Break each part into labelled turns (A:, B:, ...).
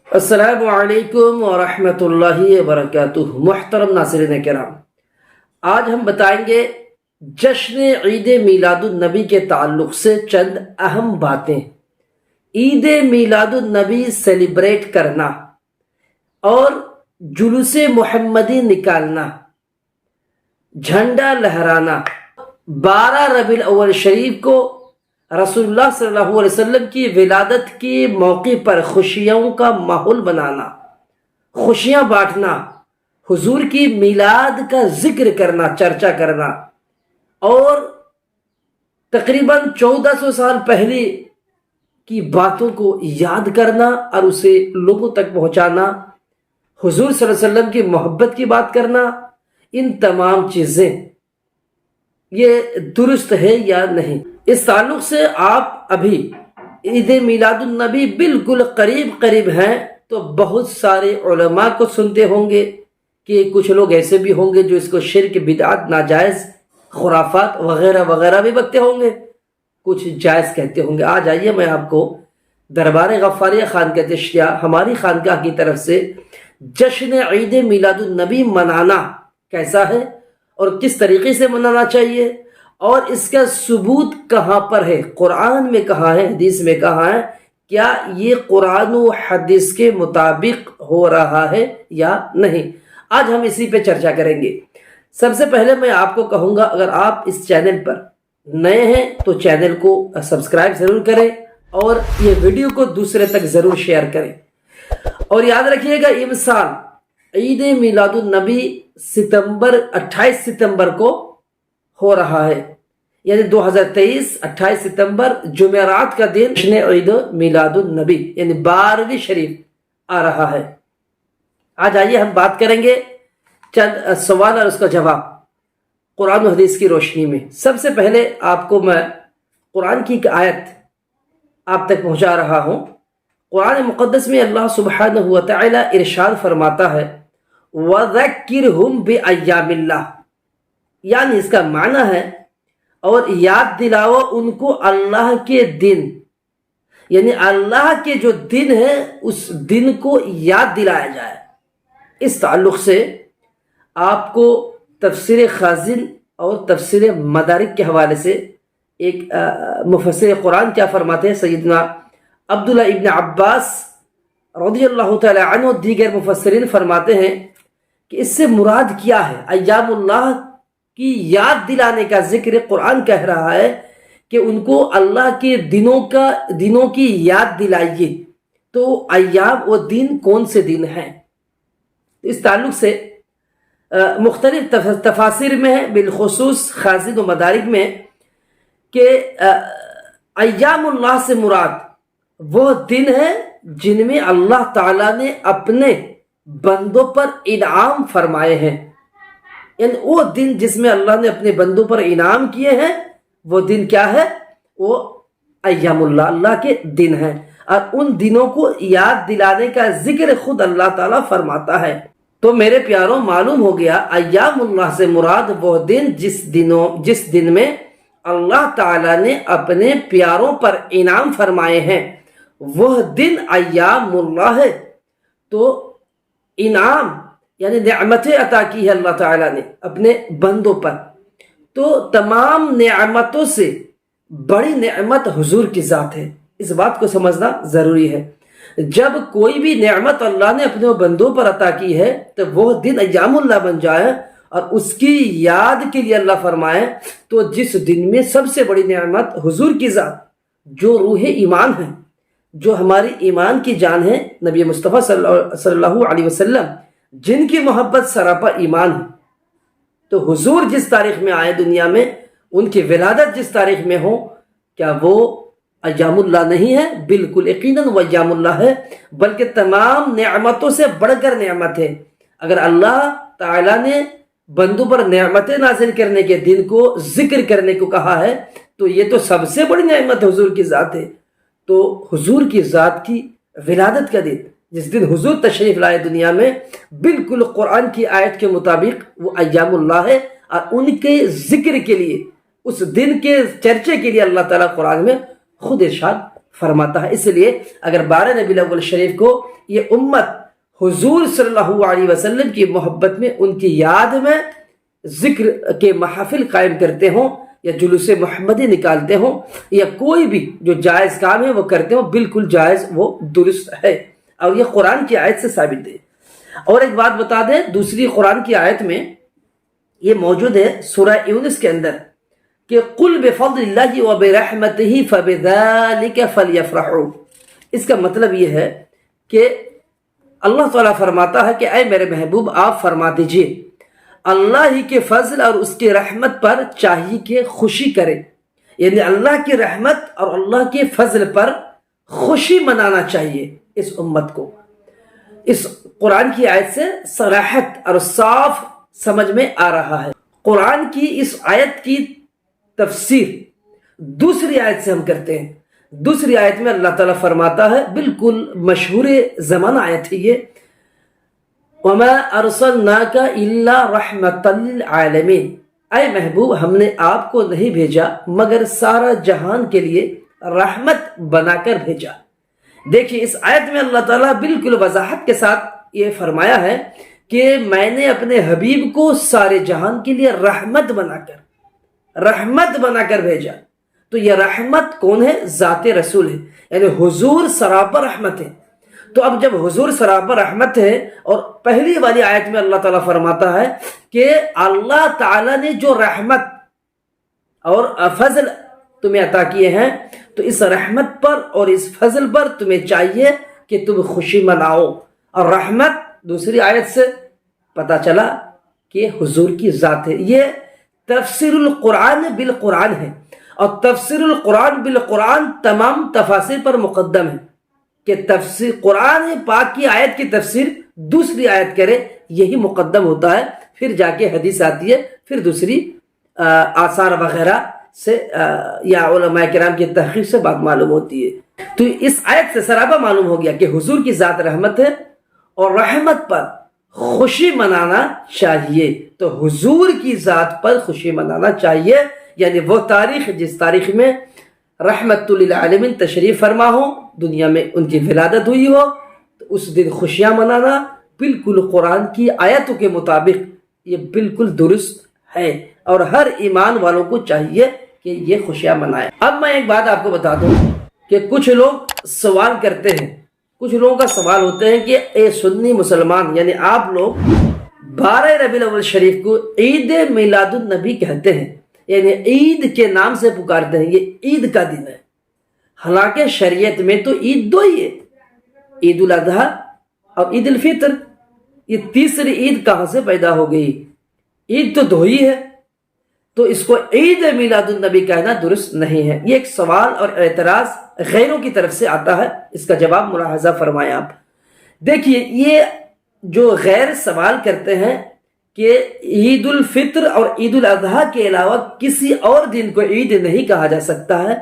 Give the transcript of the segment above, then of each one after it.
A: السلام علیکم ورحمۃ اللہ وبرکاتہ۔ محترم ناظرین کرام، آج ہم بتائیں گے جشن عید میلاد النبی کے تعلق سے چند اہم باتیں۔ عید میلاد النبی سیلیبریٹ کرنا اور جلوس محمدی نکالنا، جھنڈا لہرانا، 12 ربیع الاول شریف کو رسول اللہ صلی اللہ علیہ وسلم کی ولادت کے موقع پر خوشیوں کا ماحول بنانا، خوشیاں بانٹنا، حضور کی میلاد کا ذکر کرنا، چرچا کرنا، اور تقریباً 1400 سال پہلے کی باتوں کو یاد کرنا اور اسے لوگوں تک پہنچانا، حضور صلی اللہ علیہ وسلم کی محبت کی بات کرنا، ان تمام چیزیں یہ درست ہے یا نہیں؟ اس تعلق سے آپ ابھی عید میلاد النبی بالکل قریب ہیں تو بہت سارے علماء کو سنتے ہوں گے کہ کچھ لوگ ایسے بھی ہوں گے جو اس کو شرک، بدعت، ناجائز، خرافات وغیرہ وغیرہ بھی بکتے ہوں گے، کچھ جائز کہتے ہوں گے۔ آج آئیے میں آپ کو دربار غفاریہ خانقاہ چشتیہ ہماری خانقاہ کی طرف سے جشن عید میلاد النبی منانا کیسا ہے اور کس طریقے سے منانا چاہیے، اور اس کا ثبوت کہاں پر ہے، قرآن میں کہاں ہے، حدیث میں کہاں ہے، کیا یہ قرآن و حدیث کے مطابق ہو رہا ہے یا نہیں، آج ہم اسی پہ چرچا کریں گے۔ سب سے پہلے میں آپ کو کہوں گا، اگر آپ اس چینل پر نئے ہیں تو چینل کو سبسکرائب ضرور کریں اور یہ ویڈیو کو دوسرے تک ضرور شیئر کریں۔ اور یاد رکھیے گا، اس سال عید میلاد النبی 28 ستمبر کو ہو رہا ہے، یعنی 2023 28 ستمبر جمعرات کا دن جشن عید میلاد النبی یعنی 12ویں شریف آ رہا ہے۔ آج آئیے ہم بات کریں گے چند سوال اور اس کا جواب قرآن و حدیث کی روشنی میں۔ سب سے پہلے آپ کو میں قرآن کی ایک آیت آپ تک پہنچا رہا ہوں۔ قرآن مقدس میں اللہ سبحانہ وتعالی ارشاد فرماتا ہے وَذَكِّرْهُمْ بِأَيَّامِ اللَّهِ، یعنی اس کا معنی ہے اور یاد دلاؤ ان کو اللہ کے دن، یعنی اللہ کے جو دن ہے اس دن کو یاد دلایا جائے۔ اس تعلق سے آپ کو تفسیر خازن اور تفسیر مدارک کے حوالے سے ایک مفسر قرآن کیا فرماتے ہیں، سیدنا عبداللہ ابن عباس رضی اللہ تعالی عنہ، دیگر مفسرین فرماتے ہیں کہ اس سے مراد کیا ہے، ایام اللہ کی یاد دلانے کا ذکر قرآن کہہ رہا ہے کہ ان کو اللہ کے دنوں کی یاد دلائیے۔ تو ایام و دن کون سے دن ہیں؟ اس تعلق سے مختلف تفاسیر میں ہے، بالخصوص خازن و مدارک میں، کہ ایام اللہ سے مراد وہ دن ہے جن میں اللہ تعالیٰ نے اپنے بندوں پر انعام فرمائے ہیں، یعنی وہ دن جس میں اللہ نے اپنے بندوں پر انعام کیے ہیں، وہ دن کیا ہے؟ وہ ایام اللہ کے دن ہیں، اور ان دنوں کو یاد دلانے کا ذکر خود اللہ تعالیٰ فرماتا ہے۔ تو میرے پیاروں، معلوم ہو گیا ایام اللہ سے مراد وہ دن جس دن میں اللہ تعالیٰ نے اپنے پیاروں پر انعام فرمائے ہیں، وہ دن ایام اللہ ہے۔ تو انعام یعنی نعمتیں عطا کی ہے اللہ تعالیٰ نے اپنے بندوں پر، تو تمام نعمتوں سے بڑی نعمت حضور کی ذات ہے، اس بات کو سمجھنا ضروری ہے۔ جب کوئی بھی نعمت اللہ نے اپنے بندوں پر عطا کی ہے تو وہ دن ایام اللہ بن جائے اور اس کی یاد کے لیے اللہ فرمائے، تو جس دن میں سب سے بڑی نعمت حضور کی ذات، جو روح ایمان ہے، جو ہماری ایمان کی جان ہے، نبی مصطفیٰ صلی اللہ علیہ وسلم، جن کی محبت سراپا ایمان ہے، تو حضور جس تاریخ میں آئے دنیا میں، ان کی ولادت جس تاریخ میں ہو، کیا وہ ایام اللہ نہیں ہے؟ بالکل یقیناً وہ ایام اللہ ہے، بلکہ تمام نعمتوں سے بڑھ کر نعمت ہے۔ اگر اللہ تعالیٰ نے بندوں پر نعمتیں نازل کرنے کے دن کو ذکر کرنے کو کہا ہے، تو یہ تو سب سے بڑی نعمت حضور کی ذات ہے۔ تو حضور کی ذات کی ولادت کا دن، جس دن حضور تشریف لائے دنیا میں، بالکل قرآن کی آیت کے مطابق وہ ایام اللہ ہے، اور ان کے ذکر کے لیے، اس دن کے چرچے کے لیے اللہ تعالیٰ قرآن میں خود ارشاد فرماتا ہے۔ اس لیے اگر 12 ربیع الاول شریف کو یہ امت حضور صلی اللہ علیہ وسلم کی محبت میں، ان کی یاد میں ذکر کے محافل قائم کرتے ہوں یا جلوس محمدی نکالتے ہوں یا کوئی بھی جو جائز کام ہے وہ کرتے ہوں، بالکل جائز، وہ درست ہے اور یہ قرآن کی آیت سے ثابت ہے۔ اور ایک بات بتا دیں، دوسری قرآن کی آیت میں یہ موجود ہے سورہ یونس کے اندر کہ قُلْ بِفَضْلِ اللَّهِ وَبِرَحْمَتِهِ فَبِذَلِكَ فَلْيَفْرَحُوا۔ اس کا مطلب یہ ہے کہ اللہ تعالیٰ فرماتا ہے کہ اے میرے محبوب آپ فرما دیجئے اللہ ہی کے فضل اور اس کی رحمت پر چاہیے کہ خوشی کرے، یعنی اللہ کی رحمت اور اللہ کے فضل پر خوشی منانا چاہیے اس امت کو۔ اس قرآن کی آیت سے صراحت اور صاف سمجھ میں آ رہا ہے۔ قرآن کی اس آیت کی تفسیر دوسری آیت سے ہم کرتے ہیں۔ دوسری آیت میں اللہ تعالیٰ فرماتا ہے، بالکل مشہور زمانہ آیت ہے یہ، وَمَا أَرْسَلْنَاكَ إِلَّا رَحْمَةً لِلْعَالَمِينَ، اے محبوب ہم نے آپ کو نہیں بھیجا مگر سارا جہان کے لیے رحمت بنا کر بھیجا۔ دیکھیے اس آیت میں اللہ تعالیٰ بالکل وضاحت کے ساتھ یہ فرمایا ہے کہ میں نے اپنے حبیب کو سارے جہان کے لیے رحمت بنا کر بھیجا۔ تو یہ رحمت کون ہے؟ ذات رسول ہے، یعنی حضور سراپر رحمت ہے۔ تو اب جب حضور سراپر رحمت ہے اور پہلی والی آیت میں اللہ تعالیٰ فرماتا ہے کہ اللہ تعالیٰ نے جو رحمت اور فضل تمہیں عطا کیے ہیں، تو اس رحمت پر اور اس فضل پر تمہیں چاہیے کہ تم خوشی مناؤ۔ اور رحمت دوسری آیت سے پتا چلا کہ حضور کی ذات ہے۔ یہ تفسیر القرآن بالقرآن ہے، اور تفسیر القرآن بالقرآن تمام تفاسیر پر مقدم ہے کہ تفسیر قرآن پاک کی آیت کی تفسیر دوسری آیت کرے، یہی مقدم ہوتا ہے، پھر جا کے حدیث آتی ہے، پھر دوسری آثار وغیرہ سے یا علماء کرام کی تحقیق سے بات معلوم ہوتی ہے۔ تو اس آیت سے سراپا معلوم ہو گیا کہ حضور کی ذات رحمت ہے اور رحمت پر خوشی منانا چاہیے۔ تو حضور کی ذات پر خوشی منانا چاہیے، یعنی وہ تاریخ جس تاریخ میں رحمت للعالمین تشریف فرما ہو، دنیا میں ان کی ولادت ہوئی ہو، تو اس دن خوشیاں منانا بالکل قرآن کی آیتوں کے مطابق یہ بالکل درست ہے، اور ہر ایمان والوں کو چاہیے کہ یہ خوشیاں منائیں۔ اب میں ایک بات آپ کو بتا دوں کہ کچھ لوگ سوال کرتے ہیں، کچھ لوگوں کا سوال ہوتے ہیں کہ اے سنی مسلمان، یعنی آپ لوگ 12 ربیع الاول شریف کو عید میلاد النبی کہتے ہیں، یعنی عید کے نام سے پکارتے ہیں، یہ عید کا دن ہے۔ حالانکہ شریعت میں تو عید دو ہی ہے، عید الاضحیٰ اور عید الفطر۔ یہ تیسری عید کہاں سے پیدا ہو گئی؟ عید تو دو ہی ہے، تو اس کو عید میلاد النبی کہنا درست نہیں ہے۔ یہ ایک سوال اور اعتراض غیروں کی طرف سے آتا ہے، اس کا جواب ملاحظہ فرمائیں آپ۔ دیکھیے یہ جو غیر سوال کرتے ہیں کہ عید الفطر اور عید الاضحیٰ کے علاوہ کسی اور دن کو عید نہیں کہا جا سکتا ہے،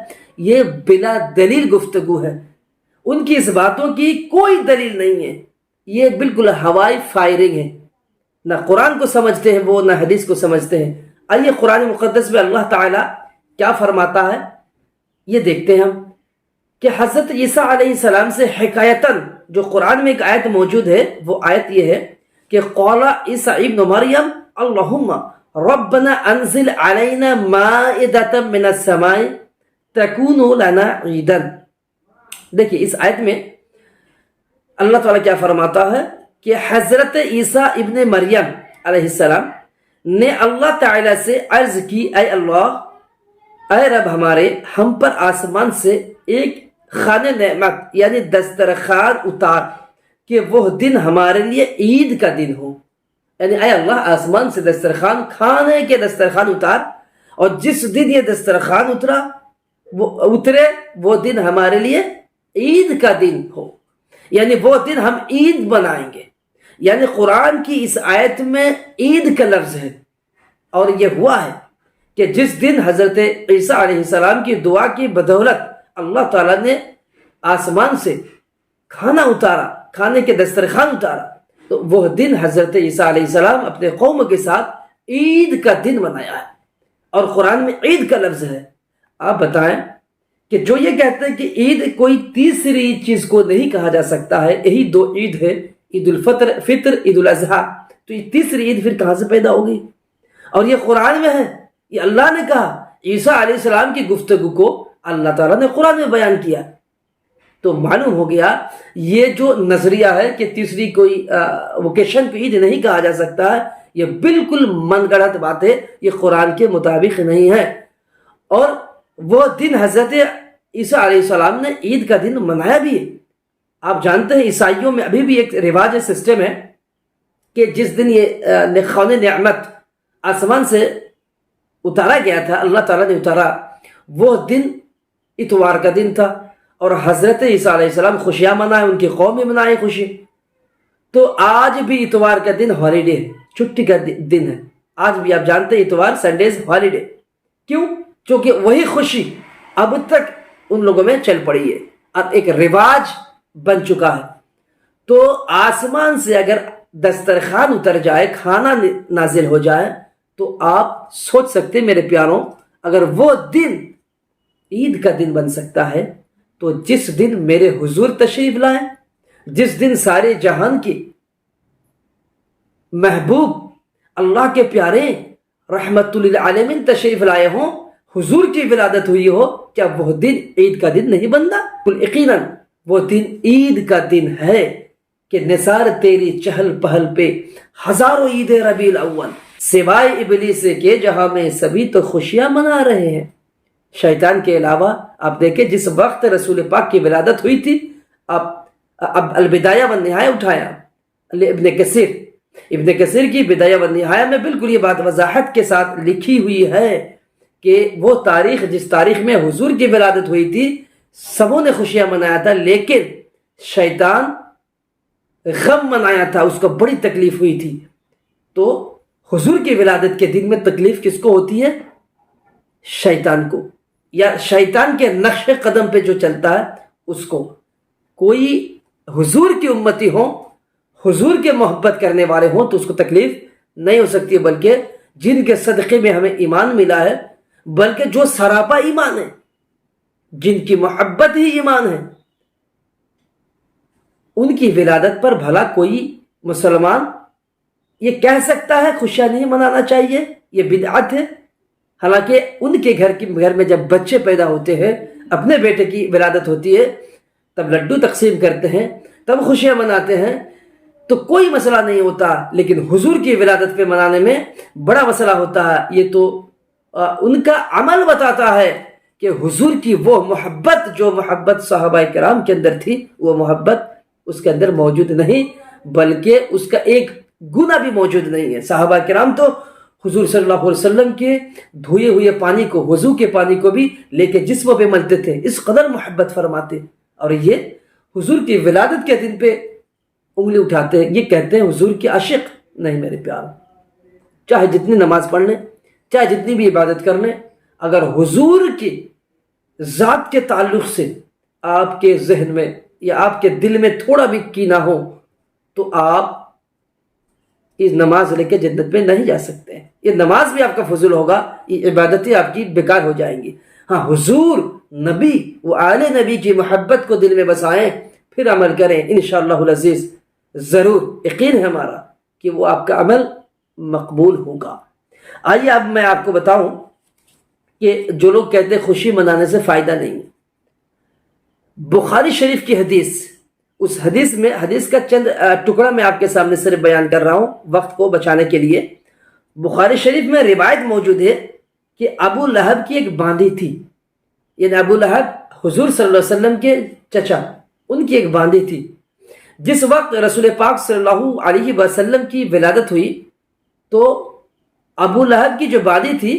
A: یہ بلا دلیل گفتگو ہے۔ ان کی اس باتوں کی کوئی دلیل نہیں ہے، یہ بالکل ہوائی فائرنگ ہے، نہ قرآن کو سمجھتے ہیں وہ، نہ حدیث کو سمجھتے ہیں۔ آئیے قرآن مقدس میں اللہ تعالیٰ کیا فرماتا ہے یہ دیکھتے ہیں ہم، کہ حضرت عیسیٰ علیہ السلام سے حکایتاً جو قرآن میں ایک آیت موجود ہے، وہ آیت یہ ہے کہ قال عیسیٰ ابن مریم اللہم ربنا انزل علینا مائدۃ من السماء تکون لنا عیدا۔ دیکھیے اس آیت میں اللہ تعالیٰ کیا فرماتا ہے کہ حضرت عیسیٰ ابن مریم علیہ السلام نے اللہ تعالیٰ سے عرض کی، اے اللہ، اے رب ہمارے، ہم پر آسمان سے ایک خانہ نعمت یعنی دسترخوان اتار کہ وہ دن ہمارے لیے عید کا دن ہو۔ یعنی اے اللہ آسمان سے دسترخوان، کھانے کے دسترخوان اتار، اور جس دن یہ دسترخوان اترے وہ دن ہمارے لیے عید کا دن ہو، یعنی وہ دن ہم عید منائیں گے۔ یعنی قرآن کی اس آیت میں عید کا لفظ ہے، اور یہ ہوا ہے کہ جس دن حضرت عیسیٰ علیہ السلام کی دعا کی بدولت اللہ تعالیٰ نے آسمان سے کھانا اتارا، کھانے کے دسترخوان اتارا، تو وہ دن حضرت عیسیٰ علیہ السلام اپنے قوم کے ساتھ عید کا دن منایا ہے، اور قرآن میں عید کا لفظ ہے۔ آپ بتائیں کہ جو یہ کہتے ہیں کہ عید کوئی تیسری چیز کو نہیں کہا جا سکتا ہے، یہی دو عید ہے، عید فطر عید الاضحیٰ، تو یہ تیسری عید پھر کہاں سے پیدا ہوگی؟ اور یہ قرآن میں ہے، یہ اللہ نے کہا، عیسیٰ علیہ السلام کی گفتگو کو اللہ تعالیٰ نے قرآن میں بیان کیا۔ تو معلوم ہو گیا یہ جو نظریہ ہے کہ تیسری کوئی ووکیشن کو عید نہیں کہا جا سکتا ہے، یہ بالکل من گڑت بات ہے، یہ قرآن کے مطابق نہیں ہے۔ اور وہ دن حضرت عیسیٰ علیہ السلام نے عید کا دن منایا بھی ہے۔ آپ جانتے ہیں عیسائیوں میں ابھی بھی ایک رواج سسٹم ہے کہ جس دن یہ خون نعمت آسمان سے اتارا گیا تھا، اللہ تعالیٰ نے اتارا، وہ دن اتوار کا دن تھا، اور حضرت عیسیٰ علیہ السلام خوشیاں منائے، ان کی قوم میں منائے خوشی۔ تو آج بھی اتوار کا دن ہالیڈے ہے، چھٹی کا دن ہے، آج بھی آپ جانتے ہیں اتوار سنڈیز ہالیڈے۔ کیوں؟ چونکہ وہی خوشی اب تک ان لوگوں میں چل پڑی ہے، اب ایک رواج بن چکا ہے۔ تو آسمان سے اگر دسترخوان اتر جائے، کھانا نازل ہو جائے، تو آپ سوچ سکتے میرے پیاروں، اگر وہ دن عید کا دن بن سکتا ہے تو جس دن میرے حضور تشریف لائے، جس دن سارے جہان کی محبوب اللہ کے پیارے رحمت للعالمین تشریف لائے ہوں، حضور کی ولادت ہوئی ہو، کیا وہ دن عید کا دن نہیں بنتا؟ یقیناً وہ دن عید کا دن ہے کہ نثار تیری چہل پہل پہ ہزاروں عید ربیع الاول، سوائے ابلیس کے جہاں میں سبھی تو خوشیاں منا رہے ہیں۔ شیطان کے علاوہ آپ دیکھیں جس وقت رسول پاک کی ولادت ہوئی تھی، اب البدایہ والنہایہ اٹھایا ابن کثیر کی بدایہ والنہایہ میں بالکل یہ بات وضاحت کے ساتھ لکھی ہوئی ہے کہ وہ تاریخ جس تاریخ میں حضور کی ولادت ہوئی تھی سبوں نے خوشیاں منایا تھا، لیکن شیطان غم منایا تھا، اس کو بڑی تکلیف ہوئی تھی۔ تو حضور کی ولادت کے دن میں تکلیف کس کو ہوتی ہے؟ شیطان کو، یا شیطان کے نقش قدم پہ جو چلتا ہے اس کو۔ کوئی حضور کی امتی ہوں، حضور کے محبت کرنے والے ہوں تو اس کو تکلیف نہیں ہو سکتی، بلکہ جن کے صدقے میں ہمیں ایمان ملا ہے، بلکہ جو سراپا ایمان ہے، جن کی محبت ہی ایمان ہے، ان کی ولادت پر بھلا کوئی مسلمان یہ کہہ سکتا ہے خوشیاں نہیں منانا چاہیے؟ یہ بدعت ہے۔ حالانکہ ان کے گھر میں جب بچے پیدا ہوتے ہیں، اپنے بیٹے کی ولادت ہوتی ہے، تب لڈو تقسیم کرتے ہیں، تب خوشیاں مناتے ہیں، تو کوئی مسئلہ نہیں ہوتا، لیکن حضور کی ولادت پہ منانے میں بڑا مسئلہ ہوتا ہے۔ یہ تو ان کا عمل بتاتا ہے کہ حضور کی وہ محبت جو محبت صحابہ کرام کے اندر تھی، وہ محبت اس کے اندر موجود نہیں، بلکہ اس کا ایک گناہ بھی موجود نہیں ہے۔ صحابہ کرام تو حضور صلی اللہ علیہ وسلم کے دھوئے ہوئے پانی کو، وضو کے پانی کو بھی لے کے جسموں پہ ملتے تھے، اس قدر محبت فرماتے، اور یہ حضور کی ولادت کے دن پہ انگلی اٹھاتے ہیں، یہ کہتے ہیں حضور کے عاشق۔ نہیں میرے پیار، چاہے جتنی نماز پڑھ لیں، چاہے جتنی بھی عبادت کر لیں، اگر حضور کی ذات کے تعلق سے آپ کے ذہن میں یا آپ کے دل میں تھوڑا بھی کینہ ہو، تو آپ اس نماز لے کے جنت میں نہیں جا سکتے۔ یہ نماز بھی آپ کا فضول ہوگا، یہ عبادتیں آپ کی بیکار ہو جائیں گی۔ ہاں، حضور نبی و آل نبی کی محبت کو دل میں بسائیں، پھر عمل کریں، انشاءاللہ العزیز ضرور یقین ہے ہمارا کہ وہ آپ کا عمل مقبول ہوگا۔ آئیے اب میں آپ کو بتاؤں کہ جو لوگ کہتے ہیں خوشی منانے سے فائدہ نہیں، بخاری شریف کی حدیث، اس حدیث کا چند ٹکڑا میں آپ کے سامنے صرف بیان کر رہا ہوں وقت کو بچانے کے لیے۔ بخاری شریف میں روایت موجود ہے کہ ابو لہب کی ایک باندھی تھی، یعنی ابو لہب حضور صلی اللہ علیہ وسلم کے چچا، ان کی ایک باندھی تھی۔ جس وقت رسول پاک صلی اللہ علیہ وسلم کی ولادت ہوئی تو ابو لہب کی جو باندھی تھی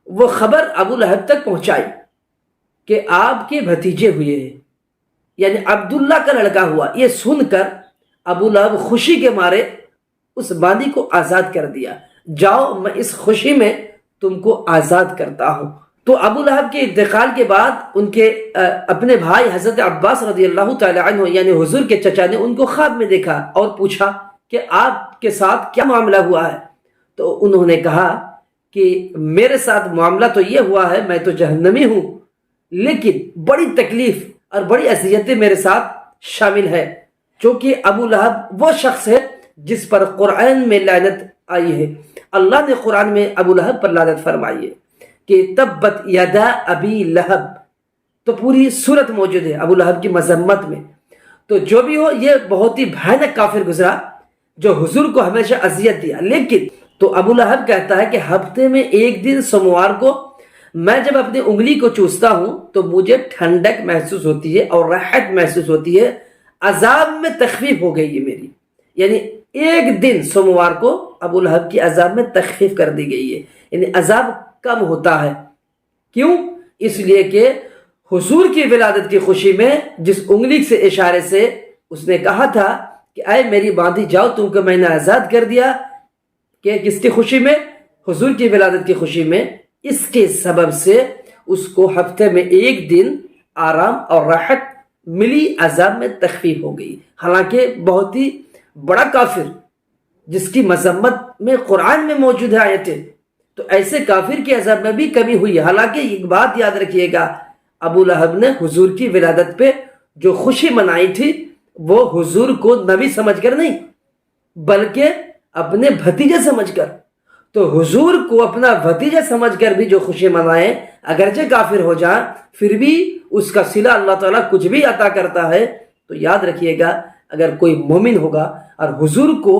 A: وہ خبر ابو لہب تک پہنچائی کہ آپ کے بھتیجے ہوئے ہیں، یعنی عبداللہ کا لڑکا ہوا۔ یہ سن کر ابو لہب خوشی کے مارے اس باندھی کو آزاد کر دیا، جاؤ میں اس خوشی میں تم کو آزاد کرتا ہوں۔ تو ابو لہب کے انتقال کے بعد ان کے اپنے بھائی حضرت عباس رضی اللہ تعالی عنہ یعنی حضور کے چچا نے ان کو خواب میں دیکھا اور پوچھا کہ آپ کے ساتھ کیا معاملہ ہوا ہے؟ تو انہوں نے کہا کہ میرے ساتھ معاملہ تو یہ ہوا ہے، میں تو جہنمی ہوں، لیکن بڑی تکلیف اور بڑی اذیتیں میرے ساتھ شامل ہے، چونکہ ابو لہب وہ شخص ہے جس پر قرآن میں لعنت آئی ہے۔ اللہ نے قرآن میں ابو لہب پر لعنت فرمائی ہے کہ تبت یدا ابی لہب، تو پوری صورت موجود ہے ابو لہب کی مذمت میں۔ تو جو بھی ہو، یہ بہت ہی بھیانک کافر گزرا جو حضور کو ہمیشہ اذیت دیا۔ لیکن تو ابو لہب کہتا ہے کہ ہفتے میں ایک دن سوموار کو میں جب اپنی انگلی کو چوستا ہوں تو مجھے ٹھنڈک محسوس ہوتی ہے اور راحت محسوس ہوتی ہے، عذاب میں تخفیف ہو گئی ہے میری۔ یعنی ایک دن سوموار کو ابو لہب کی عذاب میں تخفیف کر دی گئی ہے، یعنی عذاب کم ہوتا ہے۔ کیوں؟ اس لیے کہ حضور کی ولادت کی خوشی میں جس انگلی سے اشارے سے اس نے کہا تھا کہ اے میری باندھی جاؤ، تم کو میں نے آزاد کر دیا، کہ کس کی خوشی میں؟ حضور کی ولادت کی خوشی میں، اس کے سبب سے اس کو ہفتے میں ایک دن آرام اور راحت ملی، عذاب میں تخفیف ہو گئی۔ حالانکہ بہت ہی بڑا کافر جس کی مذمت میں قرآن میں موجود ہے آیتیں، تو ایسے کافر کے عذاب میں بھی کمی ہوئی ہے۔ حالانکہ ایک بات یاد رکھیے گا، ابو لہب نے حضور کی ولادت پہ جو خوشی منائی تھی وہ حضور کو نبی سمجھ کر نہیں بلکہ اپنے بھتیجے سمجھ کر۔ تو حضور کو اپنا بھتیجا سمجھ کر بھی جو خوشی منائیں، اگرچہ کافر ہو جائیں پھر بھی اس کا صلہ اللہ تعالیٰ کچھ بھی عطا کرتا ہے۔ تو یاد رکھیے گا، اگر کوئی مومن ہوگا اور حضور کو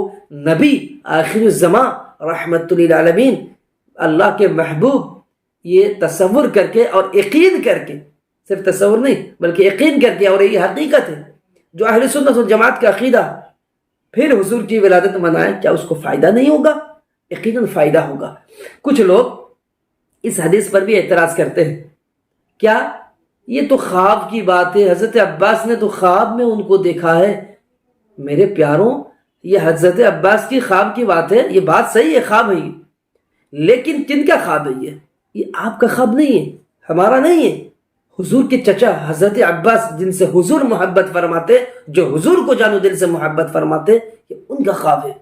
A: نبی، آخر الزمان، رحمت للعالمین، اللہ کے محبوب، یہ تصور کر کے اور یقین کر کے، صرف تصور نہیں بلکہ یقین کر کے، اور یہ حقیقت ہے جو اہل سنت والجماعت کا عقیدہ، پھر حضور کی ولادت منائیں، کیا اس کو فائدہ نہیں ہوگا؟ یقیناً فائدہ ہوگا۔ کچھ لوگ اس حدیث پر بھی اعتراض کرتے ہیں، کیا یہ تو خواب کی بات ہے، حضرت عباس نے تو خواب میں ان کو دیکھا ہے۔ میرے پیاروں، یہ حضرت عباس کی خواب کی بات ہے، یہ بات صحیح ہے، خواب ہے، لیکن کن کا خواب ہے؟ یہ آپ کا خواب نہیں ہے، ہمارا نہیں ہے، حضور کے چچا حضرت عباس جن سے حضور محبت فرماتے، جو حضور کو جانو دل سے محبت فرماتے، یہ ان کا خواب ہے۔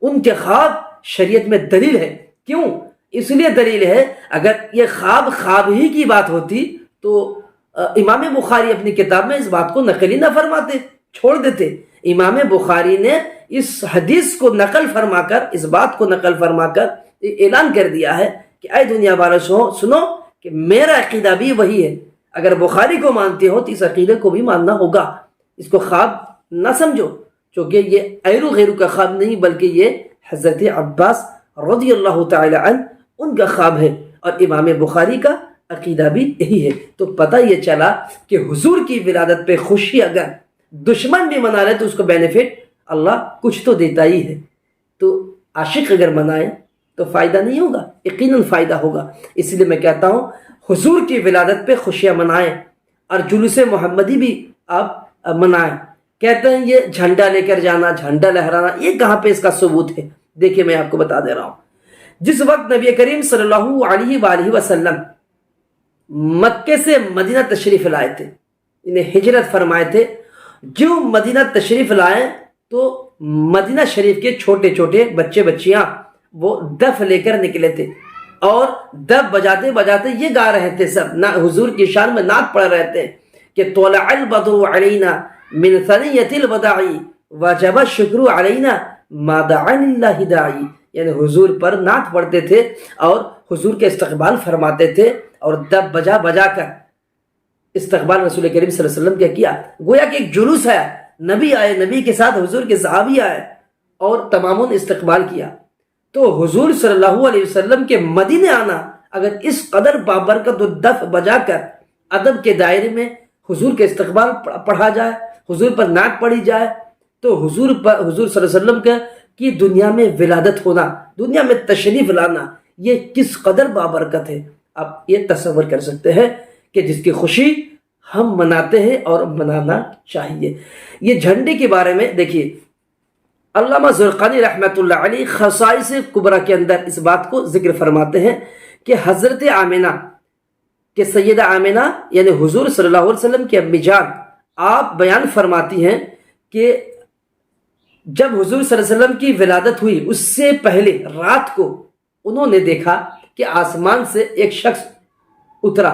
A: ان کے خواب شریعت میں دلیل ہے۔ کیوں؟ اس لیے دلیل ہے، اگر یہ خواب ہی کی بات ہوتی تو امام بخاری اپنی کتاب میں اس بات کو نقل ہی نہ فرماتے، چھوڑ دیتے۔ امام بخاری نے اس حدیث کو نقل فرما کر، اس بات کو نقل فرما کر اعلان کر دیا ہے کہ اے دنیا والوں، سنو کہ میرا عقیدہ بھی وہی ہے۔ اگر بخاری کو مانتے ہو تو اس عقیدے کو بھی ماننا ہوگا، اس کو خواب نہ سمجھو، چونکہ یہ ایرو غیرو کا خواب نہیں بلکہ یہ حضرت عباس رضی اللہ تعالی عنہ ان کا خواب ہے، اور امام بخاری کا عقیدہ بھی یہی ہے۔ تو پتہ یہ چلا کہ حضور کی ولادت پہ خوشی اگر دشمن بھی منا رہے تو اس کو بینیفٹ اللہ کچھ تو دیتا ہی ہے۔ تو عاشق اگر منائے تو فائدہ نہیں ہوگا؟ یقیناً فائدہ ہوگا۔ اس لیے میں کہتا ہوں حضور کی ولادت پہ خوشیاں منائیں، اور جلوس محمدی بھی آپ منائیں۔ کہتے ہیں یہ جھنڈا لے کر جانا، جھنڈا لہرانا، یہ کہاں پہ اس کا ثبوت ہے؟ دیکھیں میں آپ کو بتا دے رہا ہوں۔ جس وقت نبی کریم صلی اللہ علیہ وآلہ وسلم مکے سے مدینہ تشریف لائے تھے، انہیں ہجرت فرمائے تھے، جو مدینہ تشریف لائے تو مدینہ شریف کے چھوٹے چھوٹے بچے بچیاں وہ دف لے کر نکلے تھے، اور دف بجاتے بجاتے یہ گا رہے تھے، سب نہ حضور کی شان میں نعت پڑھ رہے تھے کہ طلع البدر علینا من ثنیۃ الوداع وجب الشکر علینا ما دعا للہ داعی، یعنی حضور پر نعت پڑھتے تھے اور حضور کے استقبال فرماتے تھے، اور دف بجا بجا کر استقبال رسول کریم صلی اللہ علیہ وسلم کیا گویا کہ ایک جلوس ہے، نبی آئے، نبی کے ساتھ حضور کے صحابی آئے اور تماموں نے استقبال کیا۔ تو حضور صلی اللہ علیہ وسلم کے مدینے آنا اگر اس قدر بابرکت و دف بجا کر ادب کے دائرے میں حضور کے استقبال پڑھا جائے، حضور پر نعت پڑھی جائے، تو حضور صلی اللہ علیہ وسلم کی دنیا میں ولادت ہونا، دنیا میں تشریف لانا، یہ کس قدر بابرکت ہے۔ آپ یہ تصور کر سکتے ہیں کہ جس کی خوشی ہم مناتے ہیں اور منانا چاہیے۔ یہ جھنڈے کے بارے میں دیکھیے، علامہ زرقانی رحمۃ اللہ علیہ خصائص کبریٰ کے اندر اس بات کو ذکر فرماتے ہیں کہ حضرت آمنہ کہ سیدہ آمنہ یعنی حضور صلی اللہ علیہ وسلم کی امی جان، آپ بیان فرماتی ہیں کہ جب حضور صلی اللہ علیہ وسلم کی ولادت ہوئی اس سے پہلے رات کو انہوں نے دیکھا کہ آسمان سے ایک شخص اترا،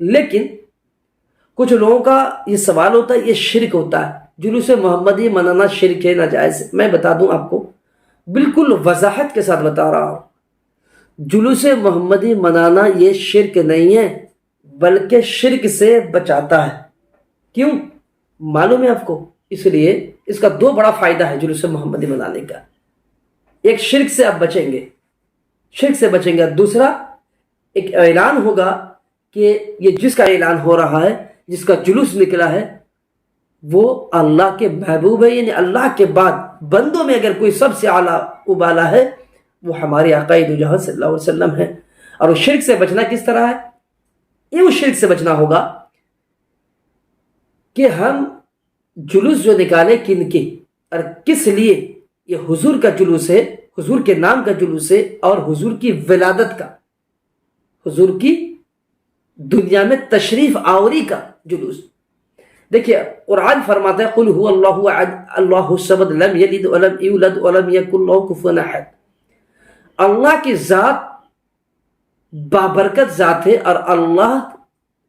A: لیکن کچھ لوگوں کا یہ سوال ہوتا ہے یہ شرک ہوتا ہے، جلوس محمدی منانا شرک ہے، ناجائز ہے۔ میں بتا دوں آپ کو، بالکل وضاحت کے ساتھ بتا رہا ہوں، جلوس محمدی منانا یہ شرک نہیں ہے، بلکہ شرک سے بچاتا ہے۔ کیوں معلوم ہے آپ کو؟ اس لیے اس کا دو بڑا فائدہ ہے جلوس محمدی منانے کا۔ ایک شرک سے آپ بچیں گے، شرک سے بچیں گے، دوسرا ایک اعلان ہوگا کہ یہ جس کا اعلان ہو رہا ہے، جس کا جلوس نکلا ہے، وہ اللہ کے محبوب ہے، یعنی اللہ کے بعد بندوں میں اگر کوئی سب سے اعلیٰ ابالا ہے وہ ہمارے آقا دو جہاں صلی اللہ علیہ وسلم ہے۔ اور وہ شرک سے بچنا کس طرح ہے؟ یہ وہ شرک سے بچنا ہوگا کہ ہم جلوس جو نکالے کن کے اور کس لیے، یہ حضور کا جلوس ہے، حضور کے نام کا جلوس ہے، اور حضور کی ولادت کا، حضور کی دنیا میں تشریف آوری کا جلوس۔ دیکھیے قرآن فرماتا ہے قل هو اللہ احد اللہ الصمد لم یلد ولم یولد ولم یکن له کفوا احد۔ اللہ کی ذات بابرکت ذات ہے، اور اللہ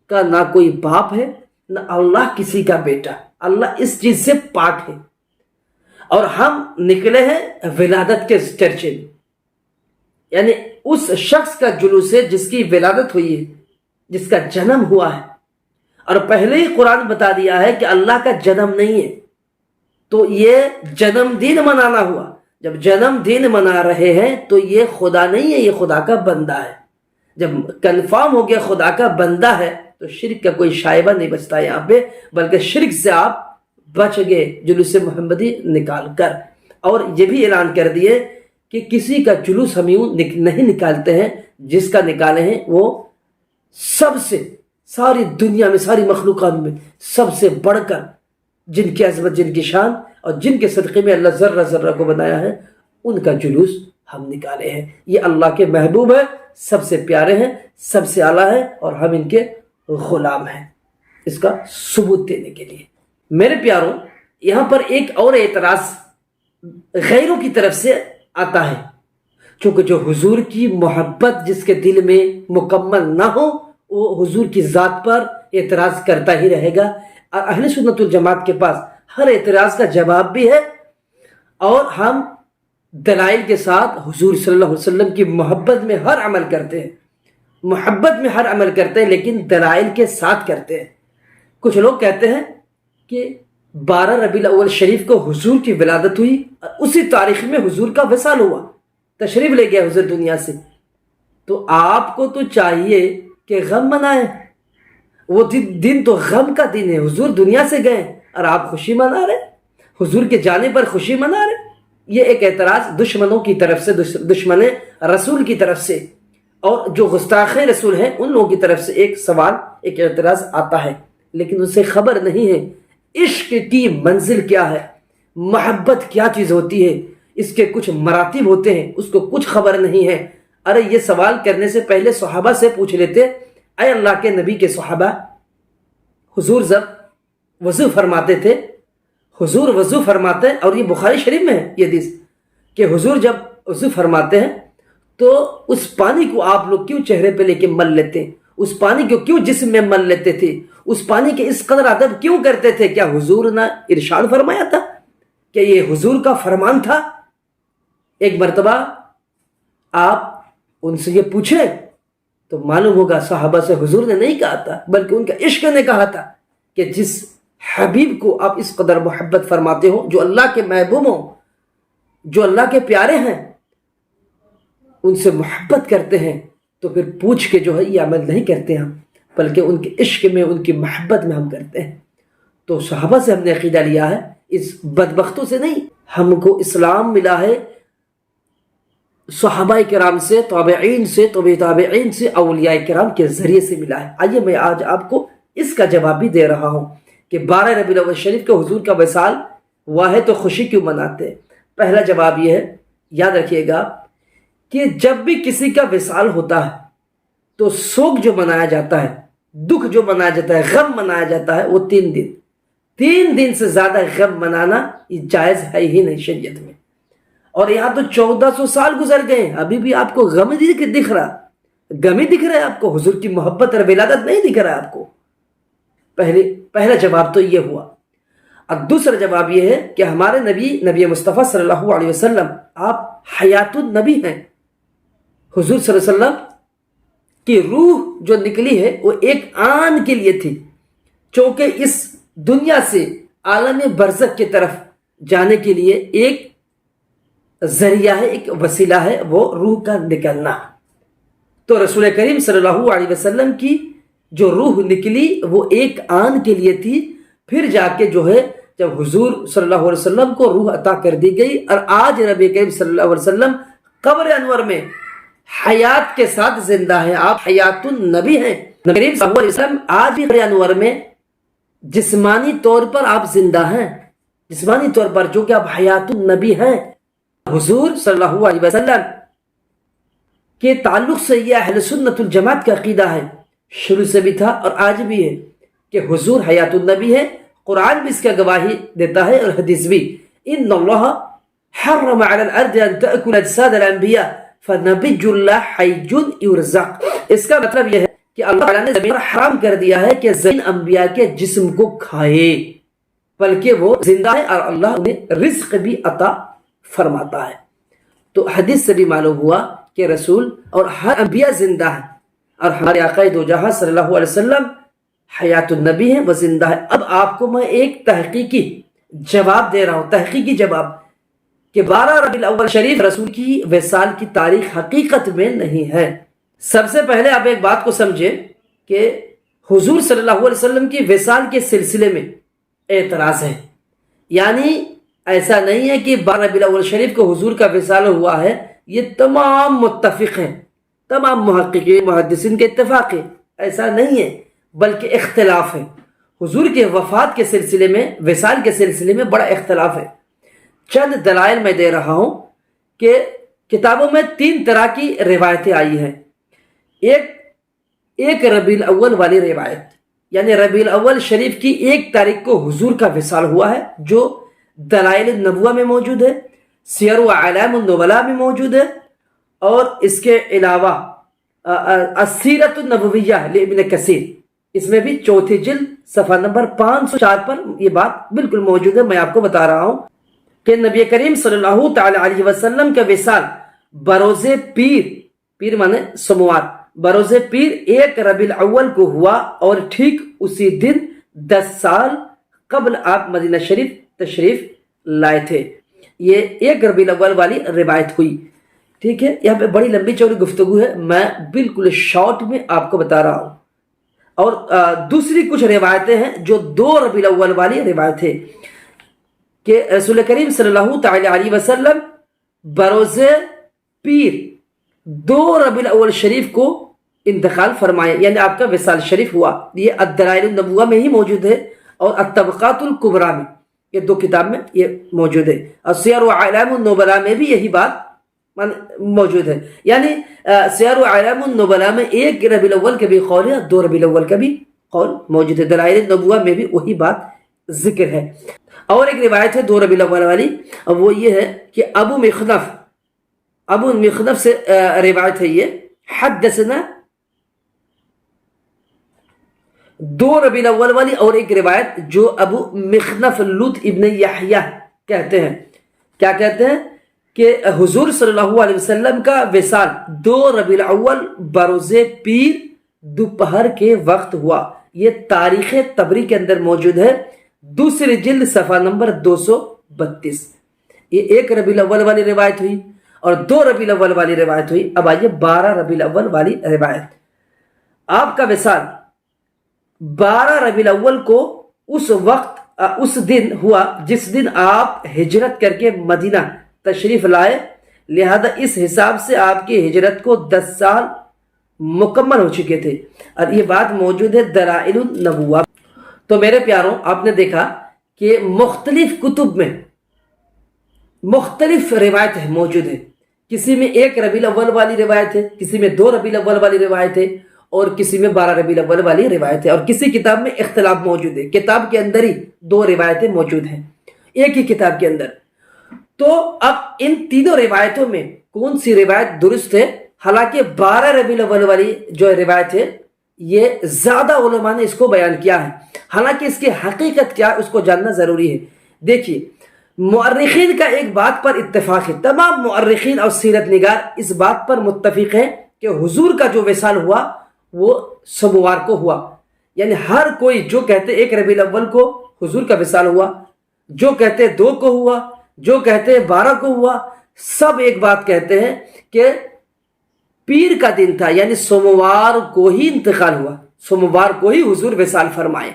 A: کا نہ کوئی باپ ہے، نہ اللہ کسی کا بیٹا، اللہ اس چیز سے پاک ہے۔ اور ہم نکلے ہیں ولادت کے چرچے میں، یعنی اس شخص کا جلوس ہے جس کی ولادت ہوئی ہے، جس کا جنم ہوا ہے۔ اور پہلے ہی قرآن بتا دیا ہے کہ اللہ کا جنم نہیں ہے، تو یہ جنم دن منانا ہوا۔ جب جنم دن منا رہے ہیں تو یہ خدا نہیں ہے، یہ خدا کا بندہ ہے۔ جب کنفرم ہو گیا خدا کا بندہ ہے تو شرک کا کوئی شائبہ نہیں بچتا یہاں پہ، بلکہ شرک سے آپ بچ گئے جلوس محمدی نکال کر۔ اور یہ بھی اعلان کر دیے کہ کسی کا جلوس ہم یوں نہیں نکالتے ہیں، جس کا نکالے ہیں وہ سب سے، ساری دنیا میں، ساری مخلوقات میں سب سے بڑھ کر، جن کی عظمت، جن کی شان اور جن کے صدقے میں اللہ ذرہ ذرہ کو بنایا ہے، ان کا جلوس ہم نکالے ہیں۔ یہ اللہ کے محبوب ہے، سب سے پیارے ہیں، سب سے اعلیٰ ہیں، اور ہم ان کے غلام ہیں۔ اس کا ثبوت دینے کے لیے میرے پیاروں، یہاں پر ایک اور اعتراض غیروں کی طرف سے آتا ہے، چونکہ جو حضور کی محبت جس کے دل میں مکمل نہ ہو وہ حضور کی ذات پر اعتراض کرتا ہی رہے گا۔ اور اہل سنت الجماعت کے پاس ہر اعتراض کا جواب بھی ہے، اور ہم دلائل کے ساتھ حضور صلی اللہ علیہ وسلم کی محبت میں ہر عمل کرتے ہیں، محبت میں ہر عمل کرتے ہیں، لیکن دلائل کے ساتھ کرتے ہیں۔ کچھ لوگ کہتے ہیں کہ 12 ربیع الاول شریف کو حضور کی ولادت ہوئی، اور اسی تاریخ میں حضور کا وصال ہوا، تشریف لے گیا حضور دنیا سے، تو آپ کو تو چاہیے کہ غم منائیں۔ وہ دن تو غم کا دن ہے، حضور دنیا سے گئے اور آپ خوشی منا رہے، حضور کے جانے پر خوشی منا رہے۔ یہ ایک اعتراض دشمنوں کی طرف سے، دشمن رسول کی طرف سے، اور جو گستاخ رسول ہیں ان لوگوں کی طرف سے ایک سوال، ایک اعتراض آتا ہے، لیکن اسے خبر نہیں ہے عشق کی منزل کیا ہے، محبت کیا چیز ہوتی ہے، اس کے کچھ مراتب ہوتے ہیں، اس کو کچھ خبر نہیں ہے۔ ارے یہ سوال کرنے سے پہلے صحابہ سے پوچھ لیتے، اے اللہ کے نبی کے صحابہ، حضور جب وضو فرماتے تھے، حضور وضو فرماتے ہیں، اور یہ بخاری شریف میں ہے یہ حدیث، کہ حضور جب وضو فرماتے ہیں تو اس پانی کو آپ لوگ کیوں چہرے پہ لے کے مل لیتے، اس پانی کو کیوں جسم میں مل لیتے تھے، اس پانی کے اس قدر ادب کیوں کرتے تھے؟ کیا حضور نے ارشاد فرمایا تھا؟ کہ یہ حضور کا فرمان تھا؟ ایک مرتبہ آپ ان سے یہ پوچھیں تو معلوم ہوگا صحابہ سے حضور نے نہیں کہا تھا، بلکہ ان کا عشق نے کہا تھا کہ جس حبیب کو آپ اس قدر محبت فرماتے ہو، جو اللہ کے محبوب ہوں، جو اللہ کے پیارے ہیں، ان سے محبت کرتے ہیں، تو پھر پوچھ کے جو ہے یہ عمل نہیں کرتے ہم، بلکہ ان کے عشق میں، ان کی محبت میں ہم کرتے ہیں۔ تو صحابہ سے ہم نے عقیدہ لیا ہے، اس بدبختوں سے نہیں۔ ہم کو اسلام ملا ہے صحابہ کرام سے، تابعین سے، تابع تابعین سے، اولیاء کرام کے ذریعے سے ملا ہے۔ آئیے میں آج آپ کو اس کا جواب بھی دے رہا ہوں کہ 12 ربیع الاول شریف کو حضور کا وصال ہوا ہے تو خوشی کیوں مناتے ہیں؟ پہلا جواب یہ ہے، یاد رکھیے گا کہ جب بھی کسی کا وصال ہوتا ہے تو سوگ جو منایا جاتا ہے، دکھ جو منایا جاتا ہے، غم منایا جاتا ہے، وہ 3 دن، 3 دن سے زیادہ غم منانا یہ جائز ہے ہی نہیں شریعت میں۔ اور یہاں تو 1400 سال گزر گئے، ابھی بھی آپ کو غم دکھ رہا، غمی دکھ رہا ہے آپ کو؟ حضور کی محبت اور ولادت نہیں دکھ رہا ہے آپ کو؟ پہلا جواب تو یہ ہوا۔ اب دوسرا جواب یہ ہے کہ ہمارے نبی مصطفیٰ صلی اللہ علیہ وسلم آپ حیات النبی ہیں۔ حضور صلی اللہ علیہ وسلم کی روح جو نکلی ہے وہ ایک آن کے لیے تھی، چونکہ اس دنیا سے عالم برزخ کی طرف جانے کے لیے ایک ذریعہ ہے، ایک وسیلہ ہے، وہ روح کا نکلنا۔ تو رسول کریم صلی اللہ علیہ وسلم کی جو روح نکلی وہ ایک آن کے لیے تھی، پھر جا کے جو ہے جب حضور صلی اللہ علیہ وسلم کو روح عطا کر دی گئی، اور آج نبی کریم صلی اللہ علیہ وسلم قبر انور میں حیات کے ساتھ زندہ ہیں۔ آپ حیات النبی ہیں۔ نبی کریم صلی اللہ علیہ وسلم آج بھی قبر انور میں جسمانی طور پر آپ زندہ ہیں، جسمانی طور پر، جو کہ آپ حیات النبی ہیں۔ حضور صلی اللہ علیہ وسلم کے تعلق سے یہ اہل سنت الجماعت کا عقیدہ ہے، شروع سے بھی تھا اور آج بھی ہے، کہ حضور حیات النبی ہے۔ قرآن بھی اس کا گواہی دیتا ہے اور حدیث بھی۔ ان اللہ حرم علی الارض ان تأکل اجساد الانبیاء فنبی اللہ حی یرزق۔ اس کا مطلب یہ ہے کہ اللہ تعالیٰ نے زمین پر حرام کر دیا ہے کہ زمین انبیاء کے جسم کو کھائے، بلکہ وہ زندہ ہے اور اللہ انہیں رزق بھی عطا فرماتا ہے۔ تو حدیث سے بھی معلوم ہوا کہ رسول اور ہر انبیاء زندہ ہے، اور ہمارے آقا دو جہاں صلی اللہ علیہ وسلم حیات النبی ہیں، وہ زندہ ہے۔ اب آپ کو میں ایک تحقیقی جواب دے رہا ہوں، تحقیقی جواب، کہ 12 ربیع الاول شریف رسول کی وصال کی تاریخ حقیقت میں نہیں ہے۔ سب سے پہلے آپ ایک بات کو سمجھیں کہ حضور صلی اللہ علیہ وسلم کی وصال کے سلسلے میں اعتراض ہے، یعنی ایسا نہیں ہے کہ 12 ربیع الاول شریف کو حضور کا وصال ہوا ہے، یہ تمام متفق ہیں، تمام محققین محدثین کے اتفاق ہے، ایسا نہیں ہے، بلکہ اختلاف ہے۔ حضور کے وفات کے سلسلے میں، وصال کے سلسلے میں بڑا اختلاف ہے۔ چند دلائل میں دے رہا ہوں کہ کتابوں میں 3 طرح کی روایتیں آئی ہیں۔ ایک ربیع الاول والی روایت، یعنی ربیع الاول شریف کی 1 تاریخ کو حضور کا وصال ہوا ہے، جو دلائل النبوہ میں موجود ہے، سیر و اعلام النبلاء میں موجود ہے، اور اس کے علاوہ السیرۃ النبویہ لابن کثیر، اس میں بھی 4 جلد صفحہ نمبر 504 پر یہ بات بالکل موجود ہے۔ میں آپ کو بتا رہا ہوں کہ نبی کریم صلی اللہ تعالی علیہ وسلم کا وصال بروز پیر مانے سوموار، بروز پیر 1 ربیع الاول کو ہوا، اور ٹھیک اسی دن 10 سال قبل آپ مدینہ شریف تشریف لائے تھے۔ یہ 1 ربیع الاول والی روایت ہوئی، ٹھیک ہے۔ یہاں پہ بڑی لمبی چوڑی گفتگو ہے، میں بالکل شارٹ میں آپ کو بتا رہا ہوں۔ اور دوسری کچھ روایتیں ہیں جو 2 ربیع الاول والی روایت ہے، کہ رسول کریم صلی اللہ تعالی علیہ وسلم بروز پیر 2 ربیع الاول شریف کو انتقال فرمائے، یعنی آپ کا وصال شریف ہوا۔ یہ الدلائل النبوہ میں ہی موجود ہے، اور الطبقات الکبریٰ میں، یہ 2 کتاب میں یہ موجود ہے، اور سیر و اعلام النبلاء میں بھی یہی بات موجود ہے۔ یعنی سیر و اعلام النبلاء میں 1 ربیع الاول کا بھی قول ہے، 2 ربیع الاول کا بھی قول موجود ہے۔ دلائل النبوہ میں بھی وہی بات ذکر ہے۔ اور ایک روایت ہے 2 ربیع الاول والی، وہ یہ ہے کہ ابو مخنف سے روایت ہے، یہ حدثنا 2 ربیع الاول والی، اور ایک روایت جو ابو مخنف لوط ابن یحییٰ کہتے ہیں، کیا کہتے ہیں کہ حضور صلی اللہ علیہ وسلم کا وصال 2 ربیع الاول بروز پیر دوپہر کے وقت ہوا۔ یہ تاریخ طبری کے اندر موجود ہے، 2 جلد صفحہ نمبر 232۔ یہ 1 ربیع الاول والی روایت ہوئی، اور 2 ربیع الاول والی روایت ہوئی۔ اب آئیے 12 ربیع الاول والی روایت۔ آپ کا وصال 12 ربیع الاول کو اس دن ہوا جس دن آپ ہجرت کر کے مدینہ تشریف لائے، لہذا اس حساب سے آپ کی ہجرت کو 10 سال مکمل ہو چکے تھے، اور یہ بات موجود ہے دلائل النبوہ۔ تو میرے پیاروں، آپ نے دیکھا کہ مختلف کتب میں مختلف روایت موجود ہے، کسی میں 1 ربیع الاول والی روایت ہے، کسی میں 2 ربیع الاول والی روایت ہے، اور کسی میں 12 ربیع الاول والی روایت ہے، اور کسی کتاب میں اختلاف موجود ہے، کتاب کے اندر ہی 2 روایتیں موجود ہیں، ایک ہی کتاب کے اندر۔ تو اب ان تینوں روایتوں میں کون سی روایت درست ہے، حالانکہ 12 ربیع الاول والی جو روایت ہے یہ زیادہ علماء نے اس کو بیان کیا ہے، حالانکہ اس کی حقیقت کیا اس کو جاننا ضروری ہے۔ دیکھیے مؤرخین کا ایک بات پر اتفاق ہے، تمام مؤرخین اور سیرت نگار اس بات پر متفق ہیں کہ حضور کا جو وصال ہوا وہ سوموار کو ہوا، یعنی ہر کوئی جو کہتے 1 ربیع الاول کو حضور کا وصال ہوا، جو کہتے 2 کو ہوا، جو کہتے 12 کو ہوا، سب ایک بات کہتے ہیں کہ پیر کا دن تھا، یعنی سوموار کو ہی انتقال ہوا، سوموار کو ہی حضور وصال فرمائے،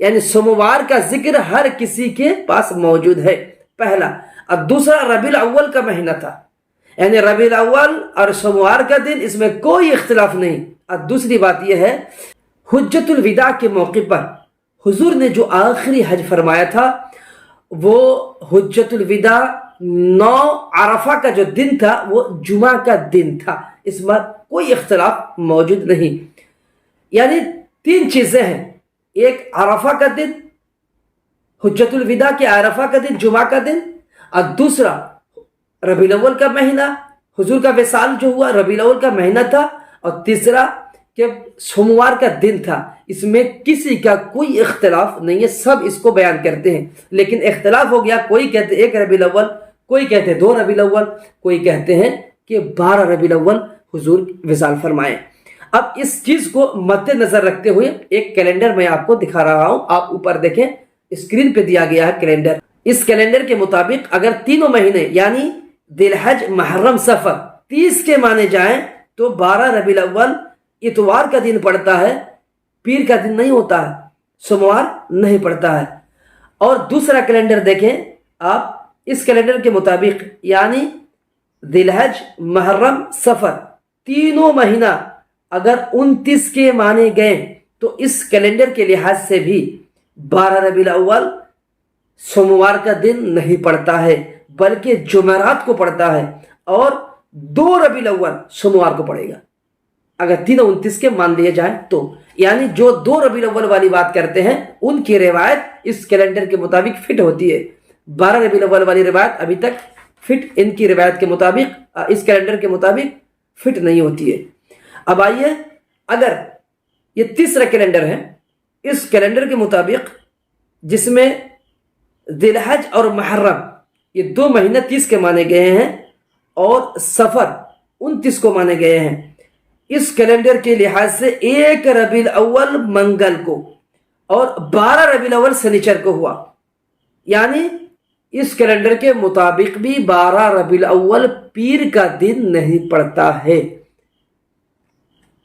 A: یعنی سوموار کا ذکر ہر کسی کے پاس موجود ہے، پہلا۔ اور دوسرا ربیع الاول کا مہینہ تھا، یعنی ربیع الاول اور سوموار کا دن اس میں کوئی اختلاف نہیں۔ اور دوسری بات یہ ہے حجت الوداع کے موقع پر حضور نے جو آخری حج فرمایا تھا وہ حجت الوداع 9 عرفہ کا جو دن تھا وہ جمعہ کا دن تھا، اس میں کوئی اختلاف موجود نہیں۔ یعنی 3 چیزیں ہیں، ایک عرفہ کا دن، حجت الوداع کے عرفہ کا دن جمعہ کا دن، اور دوسرا ربیع الاول کا مہینہ، حضور کا وصال جو ہوا ربیع الاول کا مہینہ تھا، اور تیسرا کہ سوموار کا دن تھا۔ اس میں کسی کا کوئی اختلاف نہیں ہے، سب اس کو بیان کرتے ہیں، لیکن اختلاف ہو گیا، کوئی کہتے 1 ربیع الاول، کوئی کہتے 2 ربیع الاول، کوئی کہتے ہیں کہ 12 ربیع الاول حضور وصال فرمائے۔ اب اس چیز کو مد نظر رکھتے ہوئے ایک کیلنڈر میں آپ کو دکھا رہا ہوں، آپ اوپر دیکھیں اسکرین پہ دیا گیا ہے کیلنڈر۔ اس کیلنڈر کے مطابق اگر تینوں مہینے یعنی ذی الحج، محرم، سفر 30 کے مانے جائیں تو 12 ربیع الاول اتوار کا دن پڑتا ہے، پیر کا دن نہیں ہوتا ہے، سوموار نہیں پڑتا ہے۔ اور دوسرا کیلنڈر دیکھیں آپ، اس کیلنڈر کے مطابق یعنی ذی الحج، محرم، سفر تینوں مہینہ اگر 29 کے مانے گئے تو اس کیلنڈر کے لحاظ سے بھی 12 ربیع الاول سوموار کا دن نہیں پڑتا ہے بلکہ جمعرات کو پڑتا ہے، اور 2 ربیع الاول سوموار کو پڑے گا اگر تینوں 29 کے مان لیے جائیں تو۔ یعنی جو 2 ربیع الاول والی بات کرتے ہیں ان کی روایت اس کیلنڈر کے مطابق فٹ ہوتی ہے، 12 ربیع الاول والی روایت ابھی تک فٹ ان کی روایت کے مطابق اس کیلنڈر کے مطابق فٹ نہیں ہوتی ہے۔ اب آئیے، اگر یہ تیسرا کیلنڈر ہے، اس کیلنڈر کے مطابق جس میں ذی الحج اور محرم یہ 2 مہینہ 30 کے مانے گئے ہیں اور سفر 29 کو مانے گئے ہیں، اس کیلنڈر کے لحاظ سے 1 ربیع الاول منگل کو اور 12 ربیع الاول سنیچر کو ہوا، یعنی اس کیلنڈر کے مطابق بھی 12 ربیع الاول پیر کا دن نہیں پڑتا ہے۔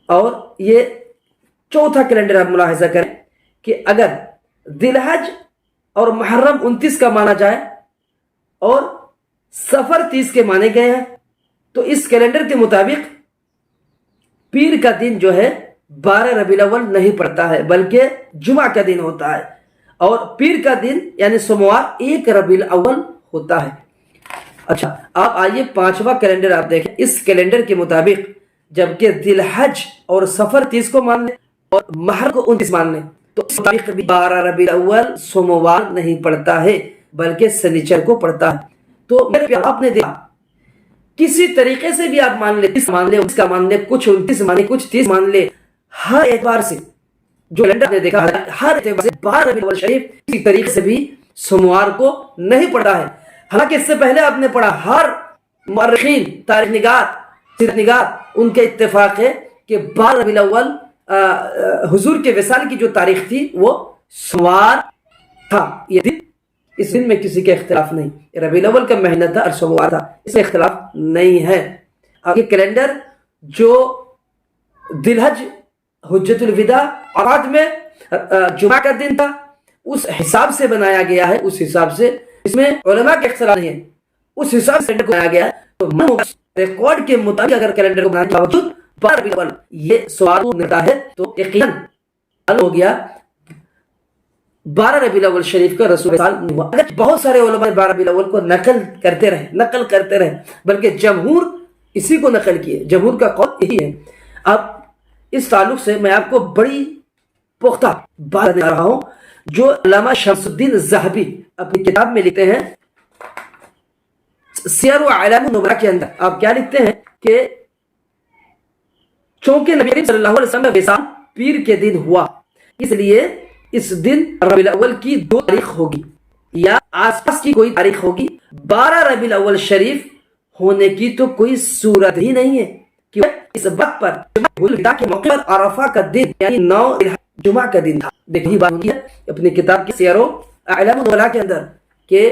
A: اور یہ چوتھا کیلنڈر آپ ملاحظہ کریں کہ اگر ذی الحج اور محرم 29 کا مانا جائے اور سفر 30 کے مانے گئے ہیں تو اس کیلنڈر کے مطابق پیر کا دن جو ہے 12 ربیع الاول نہیں پڑتا ہے بلکہ جمعہ کا دن ہوتا ہے، اور پیر کا دن یعنی سوموار 1 ربیع الاول ہوتا ہے۔ اچھا آپ آئیے 5واں کیلنڈر آپ دیکھیں، اس کیلنڈر کے مطابق جبکہ ذی الحج اور سفر 30 کو مان لیں اور محرم کو 29 مان لیں تو اس مطابق بھی 12 ربیع الاول سوموار نہیں پڑتا ہے بلکہ سنیچر کو پڑتا ہے۔ تو میرے پیارے آپ نے دیکھا کسی طریقے سے بھی آپ مان لیں، 30 مان لیں، 29 کا مان لیں، کچھ 29 مان لیں، کچھ 30 مان لیں، ہر اعتبار سے جو کیلنڈر نے دیکھا ہر اعتبار سے 12 ربیع الاول شریف کسی طریقے سے بھی سوموار کو نہیں پڑتا ہے۔ حالانکہ اس سے پہلے آپ نے پڑھا ہر مؤرخین، تاریخ نگار، سیرت نگار ان کے اتفاق ہے کہ 12 ربیع الاول حضور کے وصال کی جو تاریخ تھی وہ سوموار تھا، یہ دن، اس دن میں کسی کے اختلاف نہیں، ربیع الاول کا مہینہ تھا اور سوموار تھا، اس میں اختلاف نہیں ہے۔ اب یہ کیلنڈر جو ذی الحج، حجت الوداع، عرفات میں جمعہ کا دن تھا، اس حساب سے بنایا گیا ہے، اس حساب سے اس میں علماء کے اختلاف نہیں ہے، اس حساب سے بنایا گیا ہے۔ تو ریکارڈ کے مطابق اگر کیلنڈر کو بنانے کے باوجود 12 ربیع الاول یہ سوال ملتا ہے تو یقیناً ہو گیا 12 ربیع الاول شریف کا رسول سال نہیں ہوا۔ اگر بہت سارے علماء 12 ربیع الاول کو نقل کرتے رہے بلکہ جمہور اسی کو نقل کیے، جمہور کا قول یہی ہے۔ اب اس تعلق سے میں آپ کو بڑی پختہ بات دے رہا ہوں جو علامہ شمس الدین الذہبی اپنی کتاب میں لکھتے ہیں، سیر و اعلام النبلاء کے اندر آپ کیا لکھتے ہیں کہ چونکہ نبی کریم صلی اللہ علیہ وسلم کا وصال پیر کے دن ہوا، اس لیے اس دن ربیع الاول کی 2 تاریخ ہوگی یا آس پاس کی کوئی تاریخ ہوگی۔ 12 ربیع الاول شریف ہونے کی تو کوئی صورت ہی نہیں ہے، کیونکہ اس وقت پر جمعہ کے موقع پر عرفہ کا دن یعنی 9 جمعہ کا دن تھا۔ دیکھیے بات ہوئی ہے اپنی کتاب کی سیر و اعلام النبلاء کے اندر کہ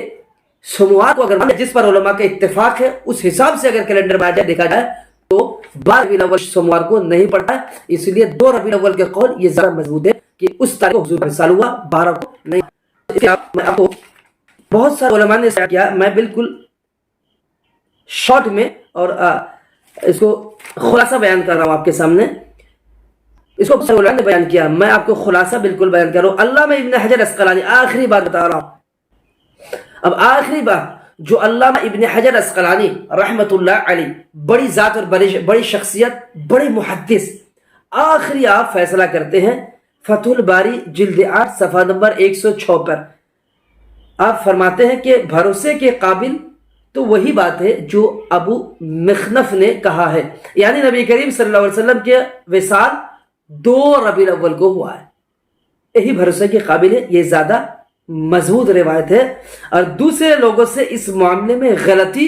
A: سوموار کو اگر جس پر علماء کا اتفاق ہے اس حساب سے اگر کیلنڈر میں دیکھا جائے تو 12 ربیع الاول سوموار کو نہیں پڑتا ہے، اس لیے 2 ربیع الاول کے قول یہ زیادہ مضبوط ہے کہ اس تاریخ کو حضور کا وصال ہوا، 12 کو نہیں۔ میں آپ کو بہت سارے علماء نے کیا، میں بالکل شارٹ میں اور اس کو خلاصہ بیان کر رہا ہوں آپ کے سامنے۔ اس کو علماء نے بیان کیا، میں آپ کو خلاصہ بالکل بیان کر رہا ہوں۔ علامہ ابن حجر عسقلانی آخری بات بتا رہا ہوں، اب آخری بات جو علامہ ابن حجر عسقلانی رحمت اللہ علیہ، بڑی ذات اور بڑی شخصیت، بڑے محدث، آخری آپ فیصلہ کرتے ہیں فتح الباری جلد 8 صفحہ نمبر 106 پر۔ آپ فرماتے ہیں کہ بھروسے کے قابل تو وہی بات ہے جو ابو مخنف نے کہا ہے، یعنی نبی کریم صلی اللہ علیہ وسلم کے وصال 2 ربیع الاول کو ہوا ہے، یہی بھروسے کے قابل ہے، یہ زیادہ مضبوط روایت ہے۔ اور دوسرے لوگوں سے اس معاملے میں غلطی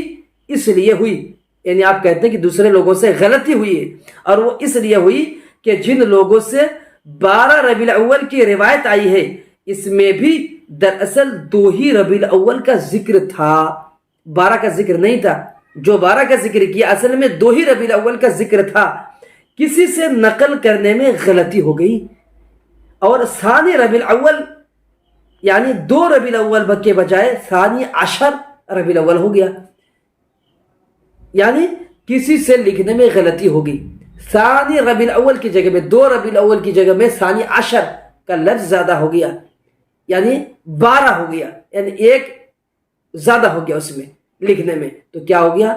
A: اس لیے ہوئی، یعنی آپ کہتے ہیں کہ دوسرے لوگوں سے غلطی ہوئی ہے، اور وہ اس لیے ہوئی کہ جن لوگوں سے 12 ربیع الاول کی روایت آئی ہے اس میں بھی دراصل 2 ہی ربیع الاول کا ذکر تھا، 12 کا ذکر نہیں تھا۔ جو 12 کا ذکر کیا اصل میں 2 ہی ربیع الاول کا ذکر تھا، کسی سے نقل کرنے میں غلطی ہو گئی، اور ثانی ربیع الاول یعنی 2 ربیع الاول کے بجائے ثانی 10 ربیع الاول ہو گیا، یعنی کسی سے لکھنے میں غلطی ہوگی، ثانی ربیع الاول کی جگہ میں 2 ربیع الاول کی جگہ میں ثانی 10 کا لفظ زیادہ ہو گیا، یعنی 12 ہو گیا، یعنی 1 زیادہ ہو گیا اس میں لکھنے میں، تو کیا ہو گیا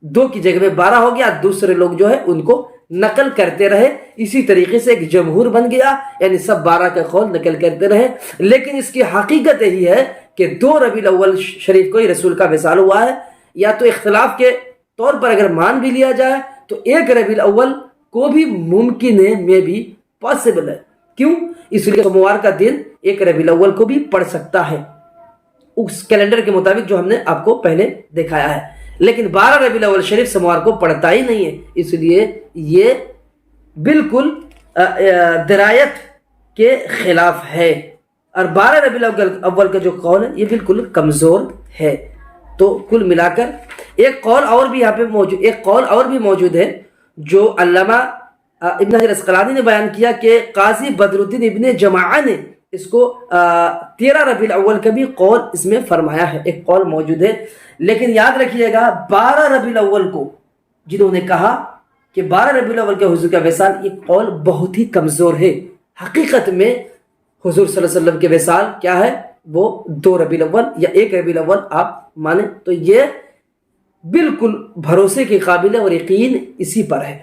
A: 2 کی جگہ میں 12 ہو گیا۔ دوسرے لوگ جو ہے ان کو نقل کرتے رہے، اسی طریقے سے ایک جمہور بن گیا، یعنی سب 12 کا قول نقل کرتے رہے، لیکن اس کی حقیقت یہی ہے کہ 2 ربیع الاول شریف کو ہی رسول کا وصال ہوا ہے۔ یا تو اختلاف کے طور پر اگر مان بھی لیا جائے تو 1 ربیع الاول کو بھی ممکن ہے، میں بھی پاسبل ہے، کیوں؟ اس لیے سوموار کا دن 1 ربیع الاول کو بھی پڑ سکتا ہے اس کیلنڈر کے مطابق جو ہم نے آپ کو پہلے دکھایا ہے، لیکن 12 ربیع الاول شریف سوموار کو پڑتا ہی نہیں ہے، اس لیے یہ بالکل درایت کے خلاف ہے، اور 12 ربیع الاول کا جو قول ہے یہ بالکل کمزور ہے۔ تو کل ملا کر ایک قول اور بھی یہاں پہ موجود ہے جو علامہ ابن حجر عسقلانی نے بیان کیا کہ قاضی بدر الدین ابن جماعہ نے اس کو 13 ربیع الاول کا بھی قول اس میں فرمایا ہے، ایک قول موجود ہے، لیکن یاد رکھیے گا 12 ربیع الاول کو جنہوں نے کہا کہ 12 ربیع الاول کے حضور کا وصال، یہ قول بہت ہی کمزور ہے۔ حقیقت میں حضور صلی اللہ علیہ وسلم کے وصال کیا ہے، وہ 2 ربیع الاول یا 1 ربیع الاول آپ مانیں تو یہ بالکل بھروسے کے قابل ہے، اور یقین اسی پر ہے۔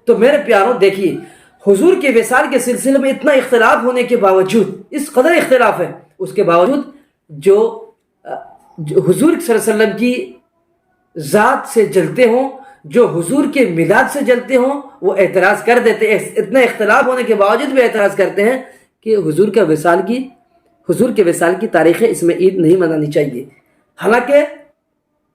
A: تو میرے پیاروں دیکھیے، حضور کے وصال کے سلسلے میں اتنا اختلاف ہونے کے باوجود، اس قدر اختلاف ہے، اس کے باوجود جو حضور صلی اللہ علیہ وسلم کی ذات سے جلتے ہوں، جو حضور کے میلاد سے جلتے ہوں، وہ اعتراض کر دیتے ہیں، اتنا اختلاف ہونے کے باوجود بھی اعتراض کرتے ہیں کہ حضور کے وصال کی تاریخ اس میں عید نہیں منانی چاہیے۔ حالانکہ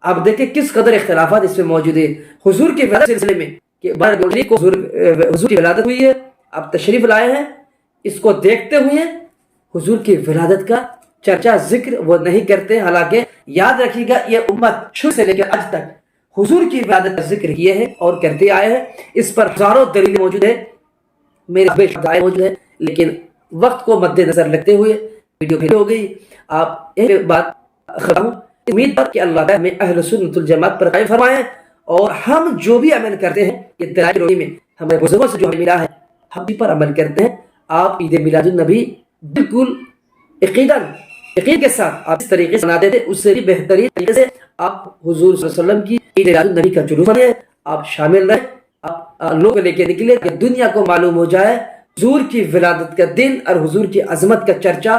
A: آپ دیکھیں کس قدر اختلافات اس میں موجود ہیں۔ حضور کے ولادت سلسلے میں کہ 12 ربیع کو حضور کی ولادت ہوئی ہے، آپ تشریف لائے ہیں، اس کو دیکھتے ہوئے حضور کی ولادت کا چرچا ذکر وہ نہیں کرتے، حالانکہ یاد رکھیے گا یہ امت شروع سے لے کر آج تک حضور کی ولادت کا ذکر کیے ہیں اور کرتے آئے ہیں، اس پر ہزاروں دلیلیں موجود ہیں، میرے بے شمار موجود ہیں، لیکن وقت کو مد نظر رکھتے ہوئے ویڈیو بھی ہو گئی۔ آپ ایک بات خبر امید پر کہ اللہ تعالیٰ میں اہل سنت الجماعت پر قائم فرمائے، اور ہم جو بھی عمل کرتے ہیں یہ دلائل کی روشنی میں ہمارے بزرگوں سے جو ہمیں ملا ہے ہم بھی پر عمل کرتے ہیں۔ آپ عید میلاد النبی بالکل یقین کے ساتھ آپ اس طریقے سے مناتے تھے، اس سے بھی بہترین طریقے سے آپ حضور صلی اللہ علیہ وسلم کی عید میلاد النبی کا جلوس منائیں، آپ شامل رہیں، آپ لوگوں کو لے کے نکلے کہ دنیا کو معلوم ہو جائے حضور کی ولادت کا دن اور حضور کی عظمت کا چرچا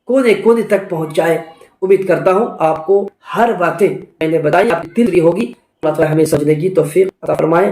A: کونے کونے تک پہنچ جائے۔ امید کرتا ہوں آپ کو ہر باتیں میں نے بتائی آپ کی دل ہوگی، اللہ تعالیٰ ہمیں سمجھنے کی توفیق عطا فرمائے۔